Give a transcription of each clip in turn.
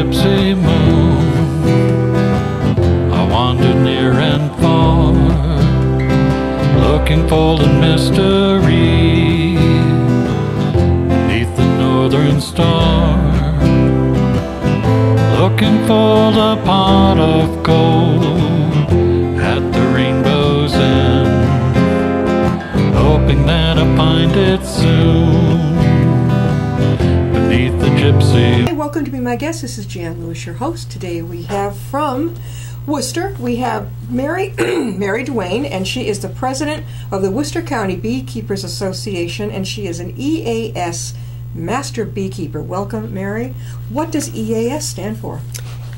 gypsy moon, I wandered near and far, looking for the mystery beneath the northern star, looking for the pot of gold at the rainbow's end, hoping that I find it soon beneath the gypsy. Hey, welcome to Be My Guest. This is Jan Lewis, your host. Today we have from Worcester, we have Mary Duane, and she is the president of the Worcester County Beekeepers Association, and she is an EAS Master Beekeeper. Welcome, Mary. What does EAS stand for?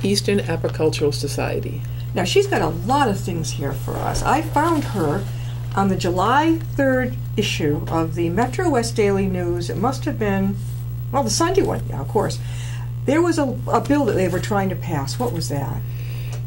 Eastern Apicultural Society. Now, she's got a lot of things here for us. I found her on the July 3rd issue of the Metro West Daily News. It must have been, well, the Sunday one, yeah, of course. There was a bill that they were trying to pass. What was that?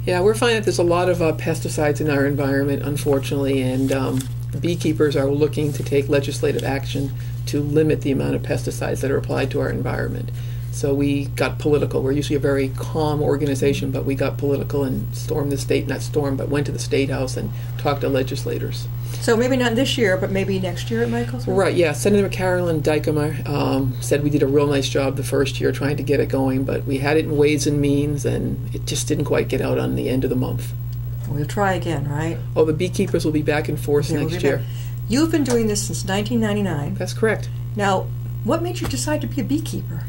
Yeah, we're finding that there's a lot of pesticides in our environment, unfortunately, and beekeepers are looking to take legislative action to limit the amount of pesticides that are applied to our environment. So we got political. We're usually a very calm organization, but we got political and stormed the state, not stormed, but went to the State House and talked to legislators. So maybe not this year, but maybe next year it might go through? Right, yeah. Senator Carolyn Dykema said we did a real nice job the first year trying to get it going, but we had it in Ways and Means, and it just didn't quite get out on the end of the month. We'll try again, right? Oh, the beekeepers will be back in force next year. You've been doing this since 1999. That's correct. Now, what made you decide to be a beekeeper?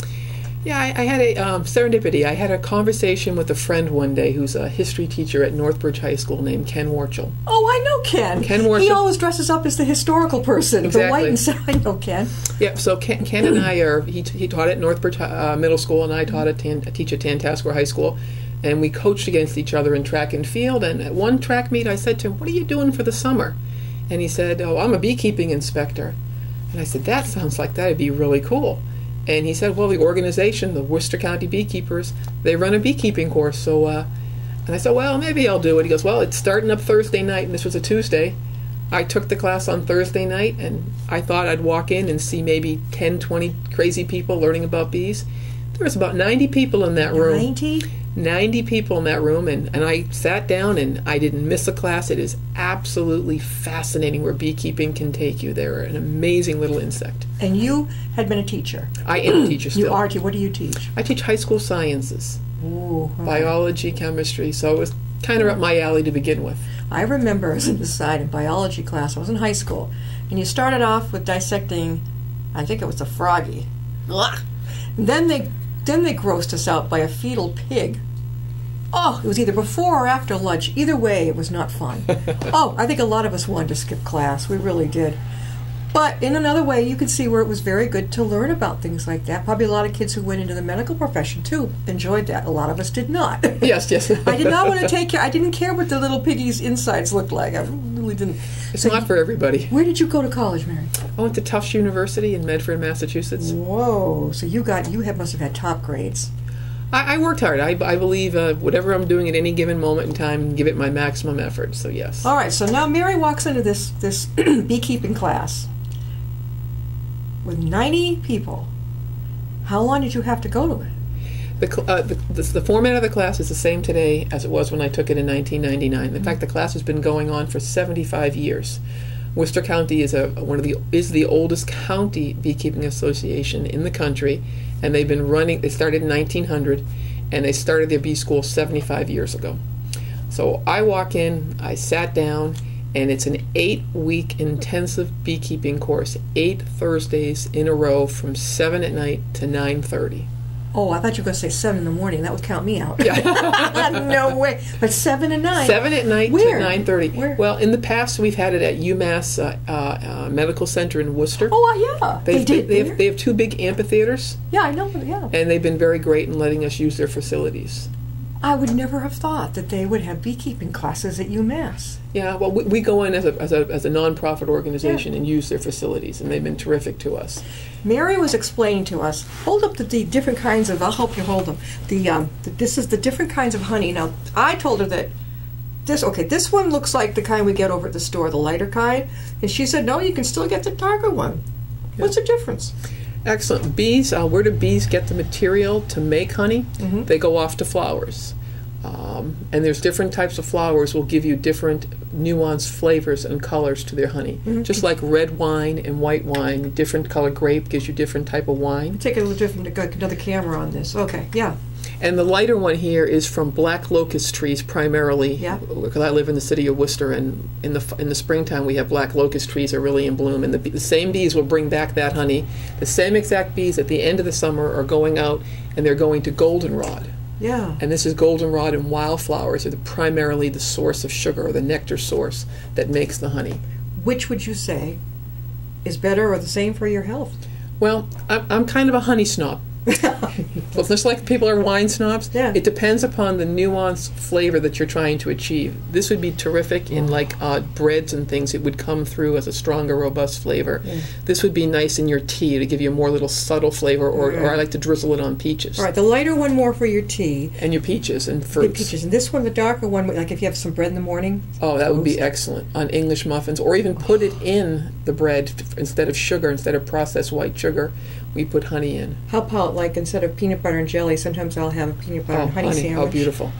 Yeah, I had a serendipity. I had a conversation with a friend one day who's a history teacher at Northbridge High School named Ken Warchel. Oh, I know Ken. Ken Warchel. He always dresses up as the historical person. Exactly. The white and stuff. I know Ken. Yeah, so Ken and I are, he taught at Northbridge Middle School, and I taught teach at Tantascwa High School, and we coached against each other in track and field, and at one track meet I said to him, "What are you doing for the summer?" And he said, "Oh, I'm a beekeeping inspector." And I said, "That sounds like that'd be really cool." And he said, "Well, the organization, the Worcester County Beekeepers, they run a beekeeping course." So, and I said, "Well, maybe I'll do it." He goes, "Well, it's starting up Thursday night," and this was a Tuesday. I took the class on Thursday night, and I thought I'd walk in and see maybe 10, 20 crazy people learning about bees. There was about 90 people in that room. 90 people in that room, and I sat down, and I didn't miss a class. It is absolutely fascinating where beekeeping can take you. They're an amazing little insect. And you had been a teacher. I am a teacher still. You are. What do you teach? I teach high school sciences. Ooh, biology, chemistry, so it was kind of up my alley to begin with. I remember as an aside in biology class, I was in high school, and you started off with dissecting, I think it was a froggy. And then they grossed us out by a fetal pig. Oh, it was either before or after lunch. Either way, it was not fun. Oh, I think a lot of us wanted to skip class. We really did. But in another way, you could see where it was very good to learn about things like that. Probably a lot of kids who went into the medical profession, too, enjoyed that. A lot of us did not. Yes. I did not want to take care. I didn't care what the little piggy's insides looked like. I really didn't. It's not for everybody. Where did you go to college, Mary? I went to Tufts University in Medford, Massachusetts. Whoa. So must have had top grades. I worked hard. I believe whatever I'm doing at any given moment in time, give it my maximum effort, so yes. All right, so now Mary walks into this beekeeping class with 90 people. How long did you have to go to it? The format of the class is the same today as it was when I took it in 1999. In fact, the class has been going on for 75 years. Worcester County is the oldest county beekeeping association in the country, and they've been running. They started in 1900, and they started their bee school 75 years ago. So I walk in, I sat down, and it's an 8-week intensive beekeeping course, 8 Thursdays in a row from 7 at night to 9:30. Oh, I thought you were going to say 7 in the morning. That would count me out. Yeah. No way. But 7 to 9. 7 at night Where? to 9:30. Where? Well, in the past, we've had it at UMass Medical Center in Worcester. Oh, yeah. They have 2 big amphitheaters. Yeah, I know. Yeah. And they've been very great in letting us use their facilities. I would never have thought that they would have beekeeping classes at UMass. Yeah, well, we go in as a non-profit organization and use their facilities, and they've been terrific to us. Mary was explaining to us, hold up the different kinds of, I'll help you hold them, this is the different kinds of honey. Now, I told her that this one looks like the kind we get over at the store, the lighter kind, and she said, no, you can still get the darker one. What's the difference? Excellent. Bees, where do bees get the material to make honey? They go off to flowers. And there's different types of flowers will give you different nuanced flavors and colors to their honey. Just like red wine and white wine, different color grape gives you different type of wine. Take a little different, another camera on this. Okay, yeah. And the lighter one here is from black locust trees primarily. Yeah. Because I live in the city of Worcester, and in the springtime we have black locust trees are really in bloom, and the same bees will bring back that honey. The same exact bees at the end of the summer are going out, and they're going to goldenrod. Yeah. And this is goldenrod and wildflowers are primarily the source of sugar, or the nectar source that makes the honey. Which would you say is better or the same for your health? Well, I'm kind of a honey snob. Well, just like people are wine snobs, Yeah. it depends upon the nuanced flavor that you're trying to achieve. This would be terrific in like breads and things. It would come through as a stronger, robust flavor. Yeah. This would be nice in your tea to give you a more little subtle flavor, or I like to drizzle it on peaches. All right, the lighter one more for your tea. And your peaches and The fruits. peaches. And this one, the darker one, like if you have some bread in the morning. Oh, that would be excellent on English muffins, or even put it in the bread instead of sugar, instead of processed white sugar. We put honey in. How about, like, instead of peanut butter and jelly, sometimes I'll have a peanut butter and honey sandwich. Oh, beautiful.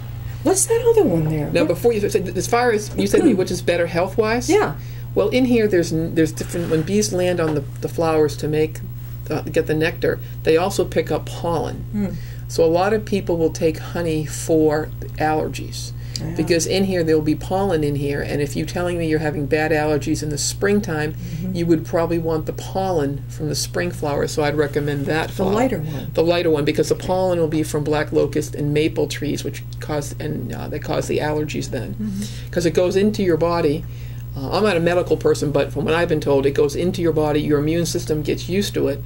What's that other one there? Now, before you said, as far as you said, which is better health-wise? Yeah. Well, in here, there's different. When bees land on the flowers to get the nectar, they also pick up pollen. So a lot of people will take honey for allergies. Yeah. Because in here there will be pollen in here, and if you're telling me you're having bad allergies in the springtime, you would probably want the pollen from the spring flowers. So I'd recommend that The flower. lighter one. The lighter one, because the pollen will be from black locust and maple trees, which cause the allergies then, because it goes into your body. I'm not a medical person, but from what I've been told, it goes into your body. Your immune system gets used to it.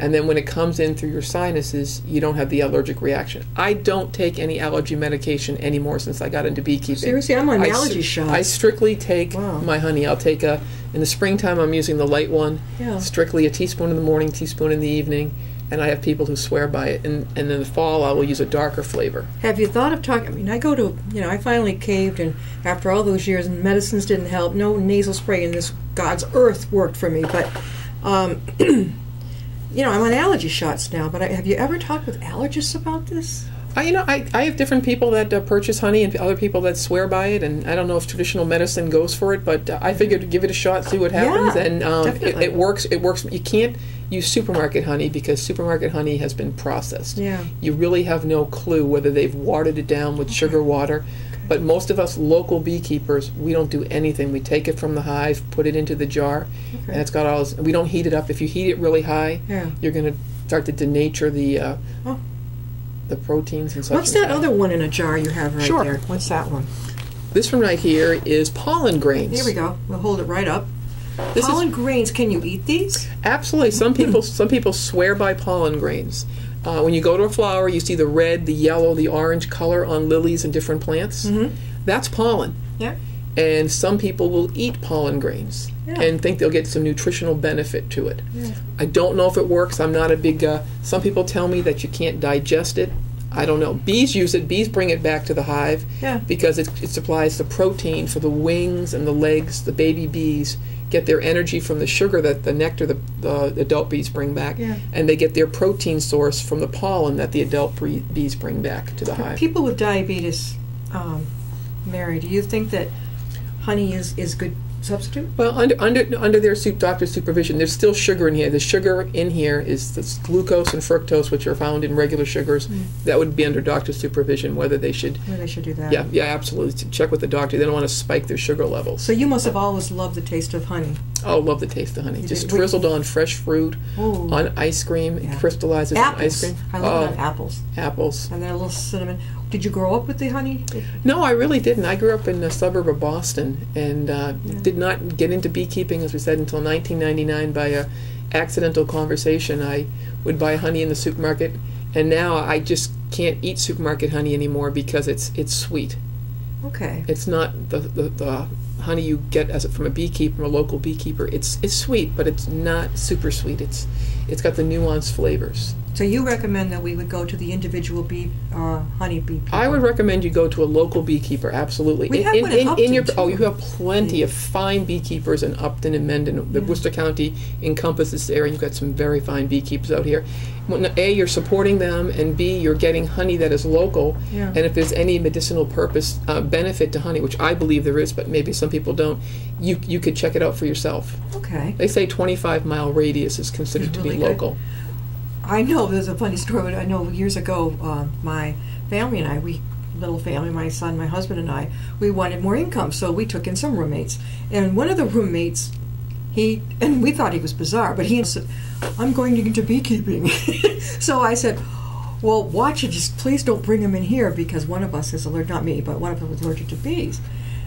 And then when it comes in through your sinuses, you don't have the allergic reaction. I don't take any allergy medication anymore since I got into beekeeping. Seriously, I'm on allergy shots. I strictly take my honey. I'll take in the springtime I'm using the light one, strictly a teaspoon in the morning, teaspoon in the evening, and I have people who swear by it. And in the fall I will use a darker flavor. Have you thought of talking? I mean, I finally caved, and after all those years, and medicines didn't help. No nasal spray in this God's earth worked for me, but I'm on allergy shots now, but have you ever talked with allergists about this? I have different people that purchase honey and other people that swear by it, and I don't know if traditional medicine goes for it, but I figured to give it a shot, see what happens, and it works. It works. You can't use supermarket honey because supermarket honey has been processed. Yeah. You really have no clue whether they've watered it down with sugar water. But most of us local beekeepers, we don't do anything. We take it from the hive, put it into the jar, and it's got all this. We don't heat it up. If you heat it really high, you're going to start to denature the proteins and such. What's that other one in a jar you have right Sure. there? What's that one? This one right here is pollen grains. Here we go. We'll hold it right up. Pollen grains. Can you eat these? Absolutely. Some people swear by pollen grains. When you go to a flower, you see the red, the yellow, the orange color on lilies and different plants. That's pollen. Yeah. And some people will eat pollen grains and think they'll get some nutritional benefit to it. Yeah. I don't know if it works. I'm not a big... some people tell me that you can't digest it. I don't know. Bees use it. Bees bring it back to the hive because it supplies the protein for the wings and the legs. The baby bees get their energy from the sugar that the nectar the adult bees bring back, and they get their protein source from the pollen that the adult bees bring back to the hive. People with diabetes, Mary, do you think that honey is good substitute? Well, under their doctor's supervision, there's still sugar in here. The sugar in here is the glucose and fructose, which are found in regular sugars. That would be under doctor's supervision, whether they should do that. Yeah, absolutely. Check with the doctor. They don't want to spike their sugar levels. So you must have always loved the taste of honey. Oh, love the taste of honey. Just drizzled on fresh fruit, on ice cream. It crystallizes in ice cream. I love apples. Apples. And then a little cinnamon. Did you grow up with the honey? No, I really didn't. I grew up in a suburb of Boston and did not get into beekeeping, as we said, until 1999 by a accidental conversation. I would buy honey in the supermarket, and now I just can't eat supermarket honey anymore because it's sweet. Okay. It's not the honey you get from a beekeeper, a local beekeeper. It's sweet, but it's not super sweet. It's got the nuanced flavors. So you recommend that we would go to the individual honey beekeeper? I would recommend you go to a local beekeeper, absolutely. We have one in Upton, Oh, too. you have plenty of fine beekeepers in Upton and Mendon. The Worcester County encompasses this area. You've got some very fine beekeepers out here. Well, A, you're supporting them, and B, you're getting honey that is local. Yeah. And if there's any medicinal purpose, benefit to honey, which I believe there is, but maybe some people don't, you could check it out for yourself. Okay. They say 25-mile radius is considered to be Really good. local. I know there's a funny story. But I know years ago, my family and I, little family, my son, my husband, and I, we wanted more income, so we took in some roommates. And one of the roommates, and we thought he was bizarre, but he said, "I'm going into beekeeping." So I said, "Well, watch it. Just please don't bring him in here because one of us is allergic. Not me, but one of us was allergic to bees."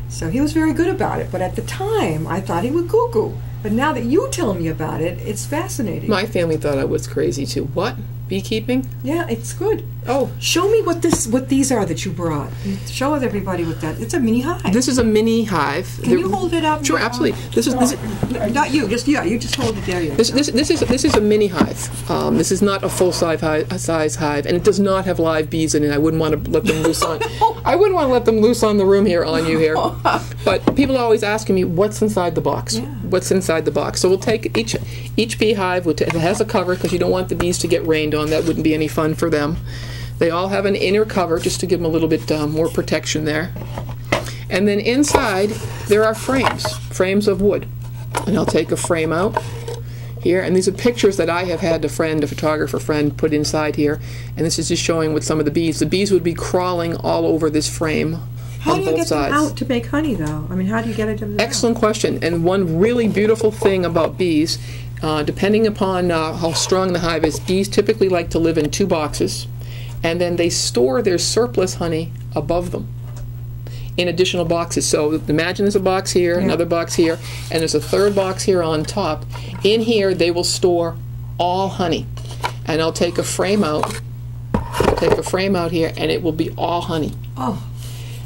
So he was very good about it. But at the time, I thought he was cuckoo. But now that you tell me about it, it's fascinating. My family thought I was crazy too. What? Beekeeping? Yeah, it's good. Oh, Show me what these are that you brought. Show everybody what that. It's a mini hive. this is a mini hive. Can you hold it up? Sure, absolutely. This is Not you. Just you just hold it there. this is a mini hive. This is not a full size hive, and it does not have live bees in it. I wouldn't want to let them loose on. I wouldn't want to let them loose on the room here on you here. But people are always asking me what's inside the box. Yeah. What's inside the box? So we'll take each beehive. It has a cover because you don't want the bees to get rained on. That wouldn't be any fun for them. They all have an inner cover just to give them a little bit more protection there. And then inside there are frames of wood. And I'll take a frame out here, and these are pictures that I have had a photographer friend, put inside here. And this is just showing with some of the bees. The bees would be crawling all over this frame How on do you both get sides. them out to make honey, though? I mean, how do you get it to them? Excellent question. And one really beautiful thing about bees, depending upon how strong the hive is, bees typically like to live in 2 boxes, and then they store their surplus honey above them in additional boxes. So imagine there's a box here, another box here, and there's a third box here on top. In here, they will store all honey. And I'll take a frame out. Here, and it will be all honey. Oh,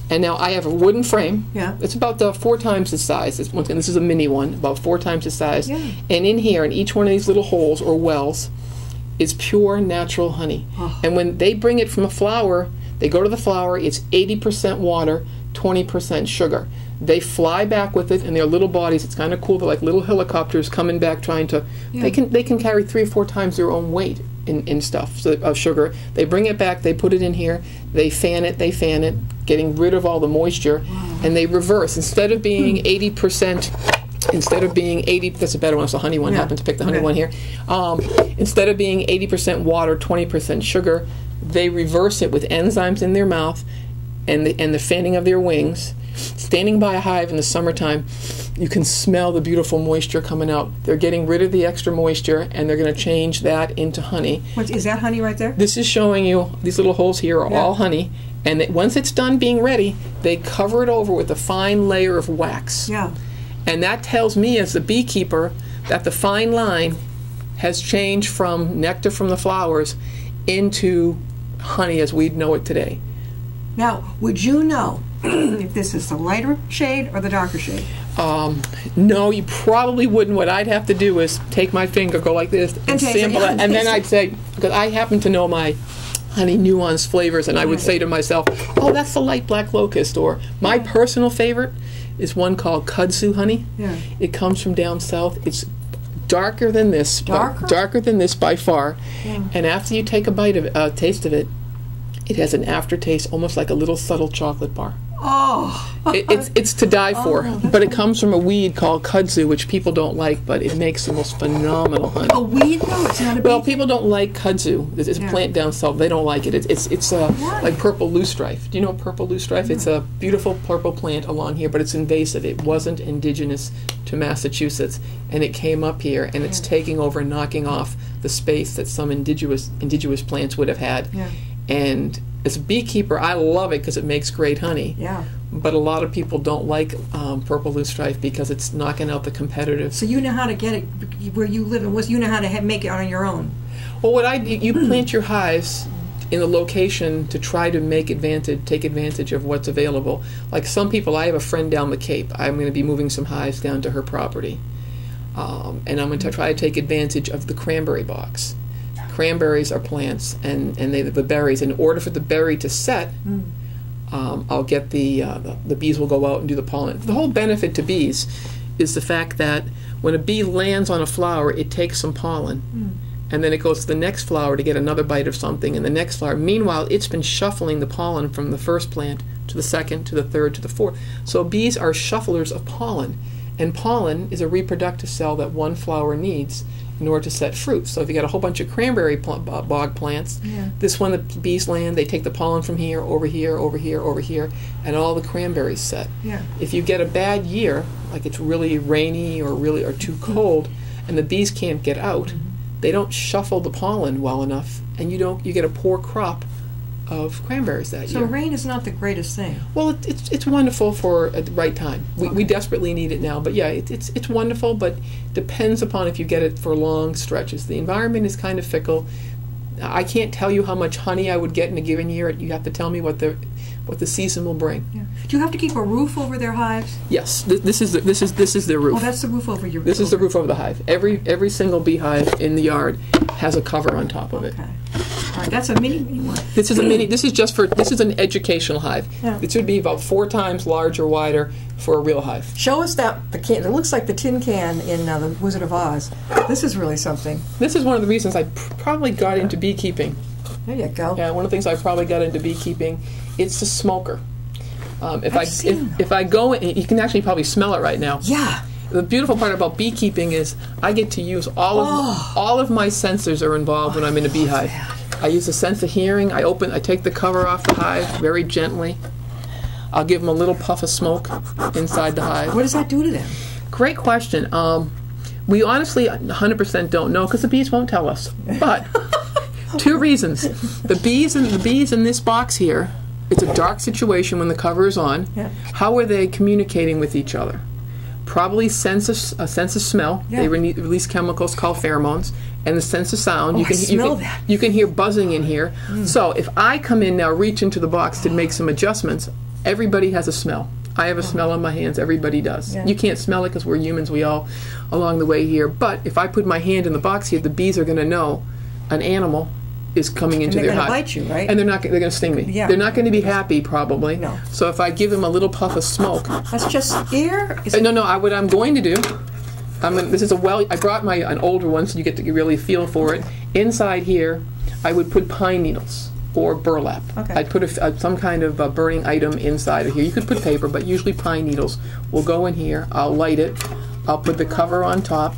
And now I have a wooden frame. Yeah. It's about 4 times the size. This is a mini one, about 4 times the size. Yeah. And in here, in each one of these little holes or wells, is pure natural honey. Oh. And when they bring it from a flower, they go to the flower, it's 80% water, 20% sugar. They fly back with it in their little bodies. It's kind of cool. They're like little helicopters coming back trying to... Yeah. They can carry 3 or 4 times their own weight in stuff, of sugar. They bring it back, they put it in here, they fan it, getting rid of all the moisture, and they reverse. Instead of being 80%... that's a better one, it's a honey one, Yeah. happen to pick the honey Okay. one here. Instead of being 80% water, 20% sugar, they reverse it with enzymes in their mouth and the fanning of their wings. Standing by a hive in the summertime, you can smell the beautiful moisture coming out. They're getting rid of the extra moisture, and they're going to change that into honey. is that honey right there? This is showing you, these little holes here are all honey, and once it's done being ready, they cover it over with a fine layer of wax. Yeah. And that tells me as the beekeeper that the fine line has changed from nectar from the flowers into honey as we know it today. Now, would you know if this is the lighter shade or the darker shade? No, you probably wouldn't. What I'd have to do is take my finger, go like this, and taste sample it. it, and then I'd say, because I happen to know my honey nuanced flavors, and I would say to myself, oh, that's the light black locust, or my personal favorite is one called Kudzu Honey. Yeah. It comes from down south. It's darker than this. Darker? Than this by far. Yeah. And after you take a taste of it, it has an aftertaste almost like a little subtle chocolate bar. Oh. It's to die for, but it comes from a weed called kudzu, which people don't like, but it makes the most phenomenal honey. A weed, though? It's not a Well, bee? people don't like kudzu. It's a plant down south. They don't like it. It's like purple loosestrife. Do you know purple loosestrife? It's a beautiful purple plant along here, but it's invasive. It wasn't indigenous to Massachusetts, and it came up here, and it's taking over and knocking off the space that some indigenous plants would have had. Yeah. And as a beekeeper, I love it because it makes great honey. Yeah. But a lot of people don't like purple loosestrife because it's knocking out the competitive. So you know how to get it where you live, and you know how to make it on your own. Well, you plant your hives in a location to try to take advantage of what's available. Like some people, I have a friend down the Cape. I'm going to be moving some hives down to her property, and I'm going to try to take advantage of the cranberry box. cranberries are plants, and they the berries. In order for the berry to set, I'll get the bees will go out and do the pollen. The whole benefit to bees is the fact that when a bee lands on a flower, it takes some pollen, and then it goes to the next flower to get another bite of something, and the next flower. Meanwhile, it's been shuffling the pollen from the first plant to the second, to the third, to the fourth. So bees are shufflers of pollen, and pollen is a reproductive cell that one flower needs in order to set fruit. So if you got a whole bunch of cranberry bog plants, this one the bees land, they take the pollen from here, over here, over here, over here, and all the cranberries set. If you get a bad year, like it's really rainy or too cold, and the bees can't get out, they don't shuffle the pollen well enough, and you get a poor crop of cranberries that year. So rain is not the greatest thing. Well, it's wonderful for at the right time. We desperately need it now, but yeah, it's wonderful, but depends upon if you get it for long stretches. The environment is kind of fickle. I can't tell you how much honey I would get in a given year. You have to tell me what the season will bring. Do you have to keep a roof over their hives? Yes, this is their roof. Oh, that's the roof over your. This is the roof over the hive. Every single beehive in the yard has a cover on top of it. Okay. All right, that's a mini one. This is a mini. This is an educational hive. It should be about 4 times larger, wider for a real hive. Show us the can. It looks like the tin can in the Wizard of Oz. This is really something. This is one of the reasons I probably got into beekeeping. There you go. Yeah, one of the things I probably got into beekeeping. It's the smoker. If I go in, you can actually probably smell it right now. Yeah. The beautiful part about beekeeping is I get to use all of my sensors are involved when I'm in a beehive. I use a sense of hearing. I take the cover off the hive very gently. I'll give them a little puff of smoke inside the hive. What does that do to them? Great question. We honestly 100% don't know because the bees won't tell us. But 2 reasons. The bees in this box here. It's a dark situation when the cover is on. How are they communicating with each other? Probably a sense of smell. They release chemicals called pheromones, and the sense of sound. You can hear buzzing in here. So if I come in now, reach into the box to make some adjustments, everybody has a smell. I have a smell on my hands. Everybody does. You can't smell it because we're humans. We all along the way here. But if I put my hand in the box here, the bees are going to know an animal is coming into their hive. They're going to bite you, right? And they're going to sting me. They're not going to be happy, probably. No. So if I give them a little puff of smoke. That's just air? No, what I'm going to do, this is I brought an older one so you get to really feel for it. Inside here, I would put pine needles or burlap. I'd put some kind of burning item inside of here. You could put paper, but usually pine needles will go in here. I'll light it. I'll put the cover on top,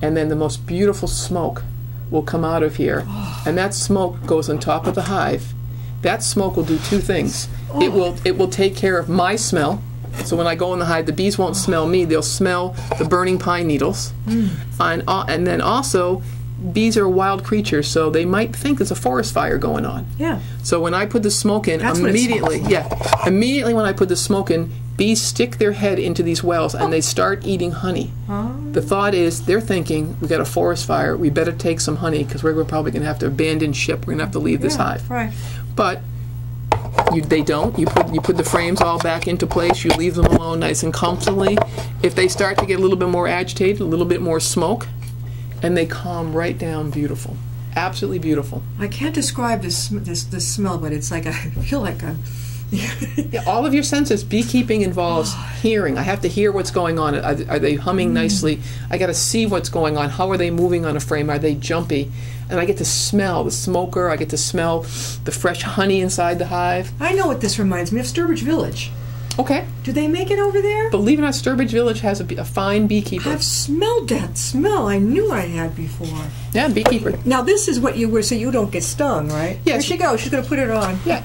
and then the most beautiful smoke will come out of here, and that smoke goes on top of the hive. That smoke will do 2 things. It will take care of my smell. So when I go in the hive, the bees won't smell me. They'll smell the burning pine needles. And then also, bees are wild creatures, so they might think there's a forest fire going on. So when I put the smoke in, immediately when I put the smoke in, bees stick their head into these wells and they start eating honey. The thought is, they're thinking, we got a forest fire, we better take some honey because we're probably going to have to abandon ship, we're going to have to leave this hive. But they don't. You put the frames all back into place, you leave them alone nice and comfortably. If they start to get a little bit more agitated, a little bit more smoke, and they calm right down. Beautiful. Absolutely beautiful. I can't describe this smell, but it's like I feel like a... all of your senses. Beekeeping involves hearing. I have to hear what's going on. Are they humming nicely? I got to see what's going on. How are they moving on a frame? Are they jumpy? And I get to smell the smoker. I get to smell the fresh honey inside the hive. I know what this reminds me of. Sturbridge Village. Okay. Do they make it over there? Believe it or not, Sturbridge Village has a fine beekeeper. I've smelled that smell. I knew I had before. Yeah, beekeeper. Now this is what you wear so you don't get stung, right? Yes. Here she goes. She's going to put it on. Yeah.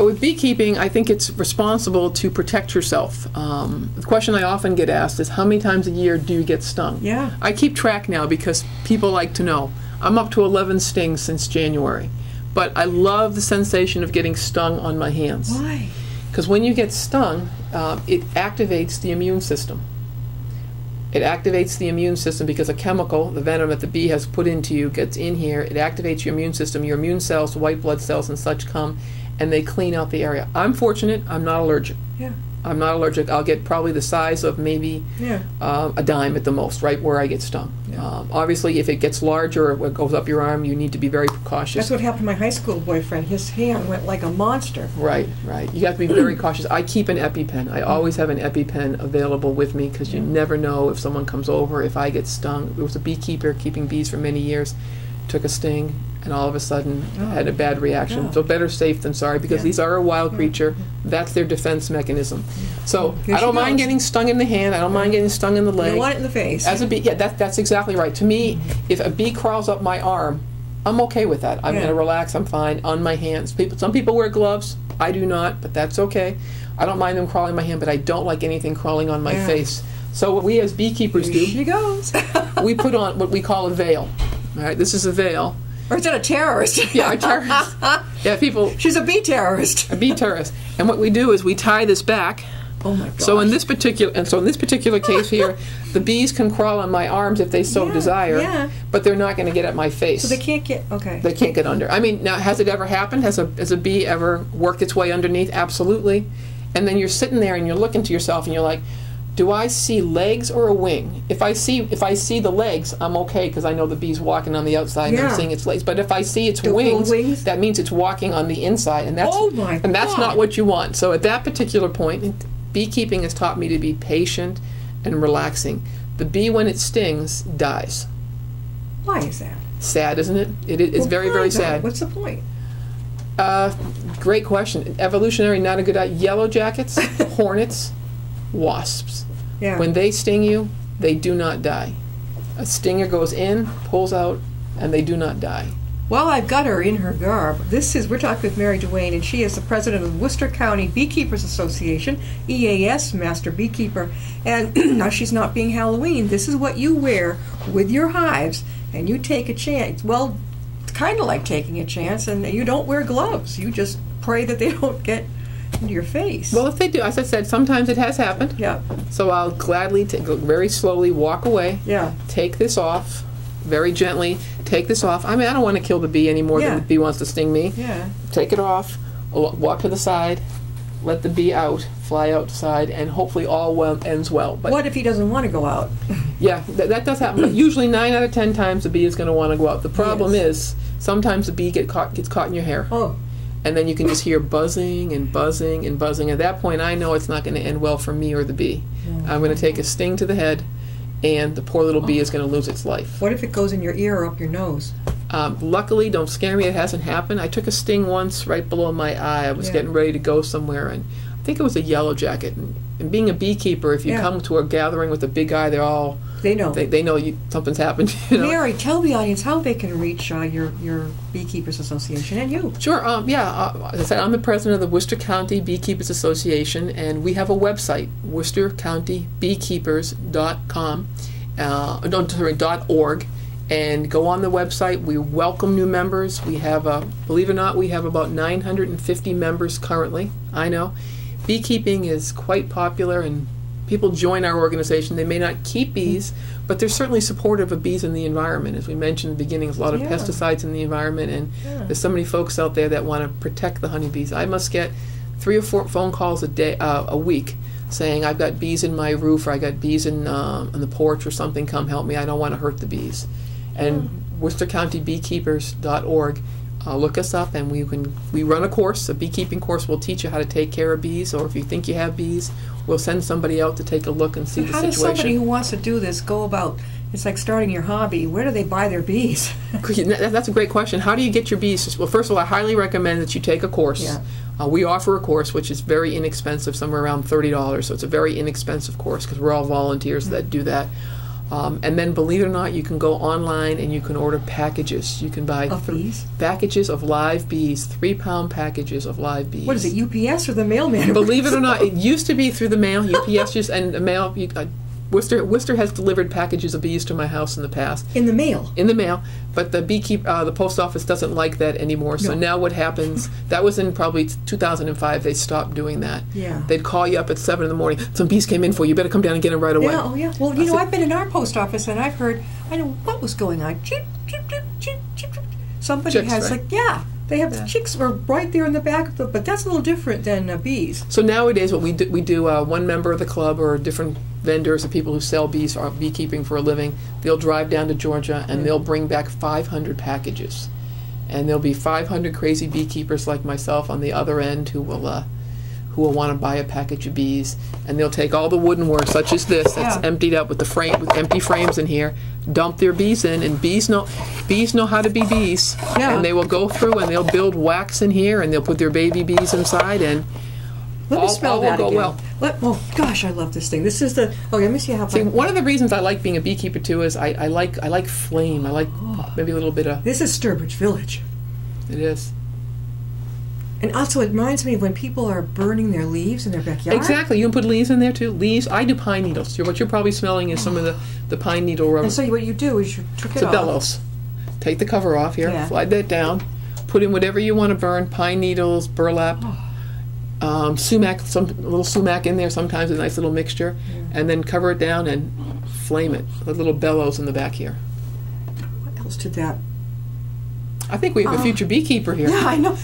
With beekeeping, I think it's responsible to protect yourself. The question I often get asked is, how many times a year do you get stung? I keep track now because people like to know. I'm up to 11 stings since January. But I love the sensation of getting stung on my hands. Why? Because when you get stung, it activates the immune system. It activates the immune system because a chemical, the venom that the bee has put into you, gets in here. It activates your immune system. Your immune cells, white blood cells and such come, and they clean out the area. I'm fortunate. I'm not allergic. I'm not allergic. I'll get probably the size of maybe a dime at the most, right where I get stung. Obviously, if it gets larger or it goes up your arm, you need to be very cautious. That's what happened to my high school boyfriend. His hand went like a monster. Right. You have to be very cautious. I keep an EpiPen. I always have an EpiPen available with me because you never know if someone comes over, if I get stung. There was a beekeeper keeping bees for many years, took a sting, and all of a sudden had a bad reaction. So better safe than sorry, because these are a wild creature. That's their defense mechanism. So I don't mind getting stung in the hand. I don't mind getting stung in the leg. You want it in the face. As a bee, that's exactly right. To me, if a bee crawls up my arm, I'm okay with that. I'm going to relax. I'm fine on my hands. Some people wear gloves. I do not, but that's okay. I don't mind them crawling my hand, but I don't like anything crawling on my face. So what we as beekeepers do, she goes. we put on what we call a veil. All right, this is a veil. Or is that a terrorist? Yeah, a terrorist. Yeah, people. She's a bee terrorist. A bee terrorist. And what we do is we tie this back. Oh my gosh. So in this particular case here, the bees can crawl on my arms if they so desire, but they're not going to get at my face. So they can't get They can't get under. I mean, now has it ever happened? Has a bee ever worked its way underneath? Absolutely. And then you're sitting there and you're looking to yourself and you're like, do I see legs or a wing? If I see the legs, I'm okay because I know the bee's walking on the outside and I'm seeing its legs. But if I see its wings, that means it's walking on the inside, and that's not what you want. So at that particular point, beekeeping has taught me to be patient and relaxing. The bee, when it stings, dies. Why is that? Sad, isn't it? It's very, very sad. What's the point? Great question. Evolutionary, not a good idea. Yellow jackets, hornets, wasps. When they sting you, they do not die. A stinger goes in, pulls out, and they do not die. Well, I've got her in her garb. We're talking with Mary Duane, and she is the president of the Worcester County Beekeepers Association, EAS, Master Beekeeper. And now she's not being Halloween. This is what you wear with your hives, and you take a chance. Well, it's kind of like taking a chance, and you don't wear gloves. You just pray that they don't get into your face. Well, if they do, as I said, sometimes it has happened. Yeah. So I'll gladly very slowly walk away. Yeah. Take this off, very gently. Take this off. I mean, I don't want to kill the bee any more than the bee wants to sting me. Yeah. Take it off. Walk to the side. Let the bee out. Fly outside, and hopefully all ends well. But what if he doesn't want to go out? Yeah, that does happen. But usually 9 out of 10 times the bee is going to want to go out. The problem is sometimes the bee gets caught in your hair. Oh. And then you can just hear buzzing and buzzing and buzzing. At that point, I know it's not going to end well for me or the bee. I'm going to take a sting to the head, and the poor little bee is going to lose its life. What if it goes in your ear or up your nose? Luckily, don't scare me, it hasn't happened. I took a sting once right below my eye. I was getting ready to go somewhere, and I think it was a yellow jacket. And being a beekeeper, if you come to a gathering with a big eye, they know something's happened. Mary, tell the audience how they can reach your Beekeepers Association and you. Sure. As I said, I'm the president of the Worcester County Beekeepers Association, and we have a website, worcestercountybeekeepers.com. .org, and go on the website. We welcome new members. We have, believe it or not, we have about 950 members currently. I know. Beekeeping is quite popular, and people join our organization. They may not keep bees, but they're certainly supportive of bees in the environment. As we mentioned in the beginning, there's a lot of pesticides in the environment, and there's so many folks out there that want to protect the honeybees. I must get 3 or 4 phone calls a week saying, I've got bees in my roof, or I got bees on the porch or something, come help me, I don't want to hurt the bees. And worcestercountybeekeepers.org, look us up, and we run a course, a beekeeping course. We'll teach you how to take care of bees, or if you think you have bees, we'll send somebody out to take a look and see the situation. How does somebody who wants to do this go about? It's like starting your hobby. Where do they buy their bees? That's a great question. How do you get your bees? Well, first of all, I highly recommend that you take a course. Yeah. We offer a course which is very inexpensive, somewhere around $30, so it's a very inexpensive course because we're all volunteers that do that. And then, believe it or not, you can go online and you can order packages. You can buy packages of live bees, 3-pound packages of live bees. What is it, UPS or the mailman? Believe it or not, it used to be through the mail, UPS, and the mail. Worcester has delivered packages of bees to my house in the past. In the mail? In the mail. But the post office doesn't like that anymore. So now what happens, that was in probably 2005, they stopped doing that. Yeah. They'd call you up at 7 in the morning, some bees came in for you, better come down and get them right away. Yeah, Well, I've been in our post office and I know what was going on. Chip, chip, chip, chip, chip, chip. Somebody Chicks, has right? They have the chicks are right there in the back of the, but that's a little different than bees. So nowadays, what we do one member of the club or different vendors or people who sell bees or beekeeping for a living, they'll drive down to Georgia and they'll bring back 500 packages, and there'll be 500 crazy beekeepers like myself on the other end who will want to buy a package of bees, and they'll take all the woodenware such as this that's emptied out with empty frames in here, dump their bees in, and bees know how to be bees, and they will go through and they'll build wax in here, and they'll put their baby bees inside, and let me smell that will go again. well. Oh gosh, I love this thing. This is the. Oh, let me see how. See, one of the reasons I like being a beekeeper too is I like flame. I like maybe a little bit of. This is Sturbridge Village. It is. And also, it reminds me of when people are burning their leaves in their backyard. Exactly. You can put leaves in there, too. Leaves. I do pine needles. What you're probably smelling is some of the pine needle rubber. And so what you do is you took it it's off. a bellows. Take the cover off here. Yeah. Slide that down. Put in whatever you want to burn. Pine needles, burlap, sumac, a little sumac in there, sometimes a nice little mixture. Yeah. And then cover it down and flame it. A little bellows in the back here. What else did that? I think we have a future beekeeper here. Yeah, I know.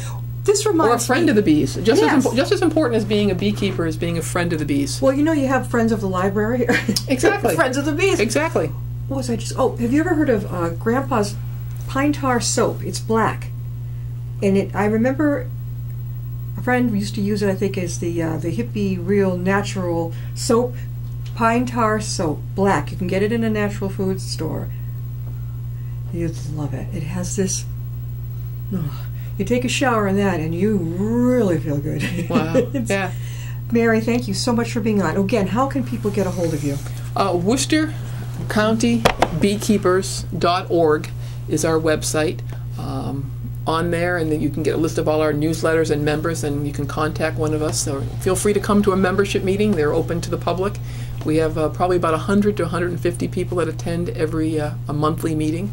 This reminds me. Or a friend of the bees. Just as important as being a beekeeper is being a friend of the bees. Well, you have friends of the library here. Exactly. Friends of the bees. Exactly. What was I just... Oh, have you ever heard of Grandpa's pine tar soap? It's black. And I remember a friend used to use it, I think, as the hippie, real, natural soap. Pine tar soap. Black. You can get it in a natural food store. You'd love it. It has this... Oh, you take a shower in that, and you really feel good. Wow. Yeah. Mary, thank you so much for being on. Again, how can people get a hold of you? Worcester County Beekeepers.org is our website. On there, and then you can get a list of all our newsletters and members, and you can contact one of us. So feel free to come to a membership meeting. They're open to the public. We have probably about 100 to 150 people that attend every a monthly meeting.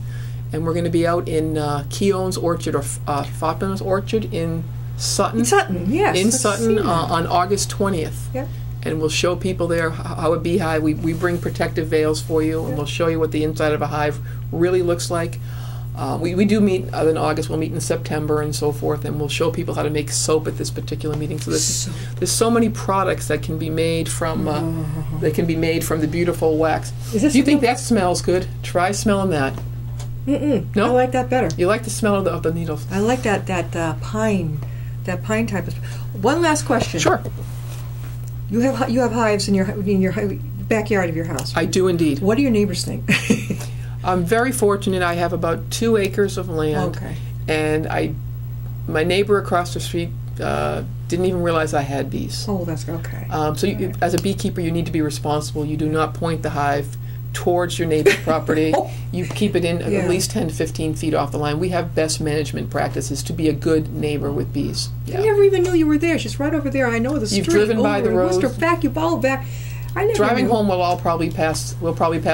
And we're going to be out in Keown's Orchard, or Fatma's Orchard in Sutton. Sutton, yes. In Sutton on August 20th. Yeah. And we'll show people there how a beehive, we bring protective veils for you, and we'll show you what the inside of a hive really looks like. We do meet in August, we'll meet in September and so forth, and we'll show people how to make soap at this particular meeting. So there's so many products that can be made from the beautiful wax. Do you think that smells good? Try smelling that. No? I like that better. You like the smell of the needles? I like that pine type of. One last question. Sure. You have hives in your backyard of your house. I do indeed. What do your neighbors think? I'm very fortunate. I have about 2 acres of land. Okay. And my neighbor across the street didn't even realize I had bees. Oh, that's okay. As a beekeeper, you need to be responsible. You do not point the hive towards your neighbor's property. You keep it in at least 10 to 15 feet off the line. We have best management practices to be a good neighbor with bees. Yeah. I never even knew you were there. She's right over there. I know the street. You've driven by the road. Worcester, back, you follow back. I never Driving knew. home, we'll probably pass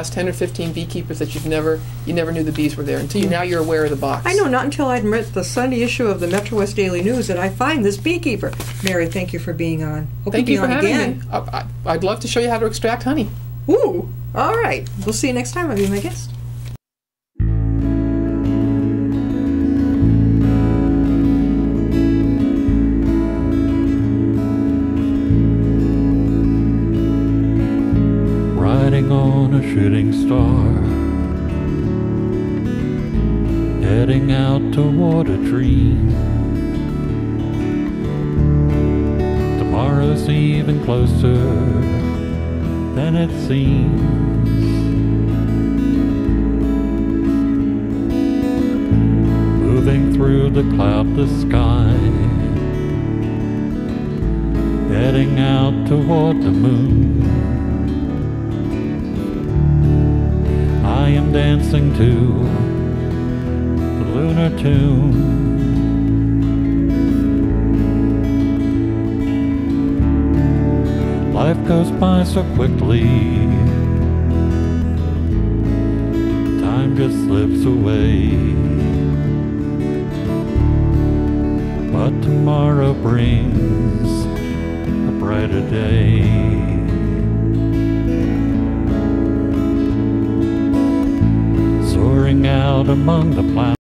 10 or 15 beekeepers that you never knew the bees were there until now you're aware of the box. I know, not until I'd read the Sunday issue of the Metro West Daily News that I find this beekeeper. Mary, thank you for being on. Thank you for having me. I'd love to show you how to extract honey. Ooh, all right. We'll see you next time. I'll be my guest. Riding on a shooting star, heading out toward a dream. Tomorrow's even closer than it seems. Moving through the cloudless sky, heading out toward the moon. I am dancing to the lunar tune. Life goes by so quickly, time just slips away. But tomorrow brings a brighter day. Soaring out among the planets.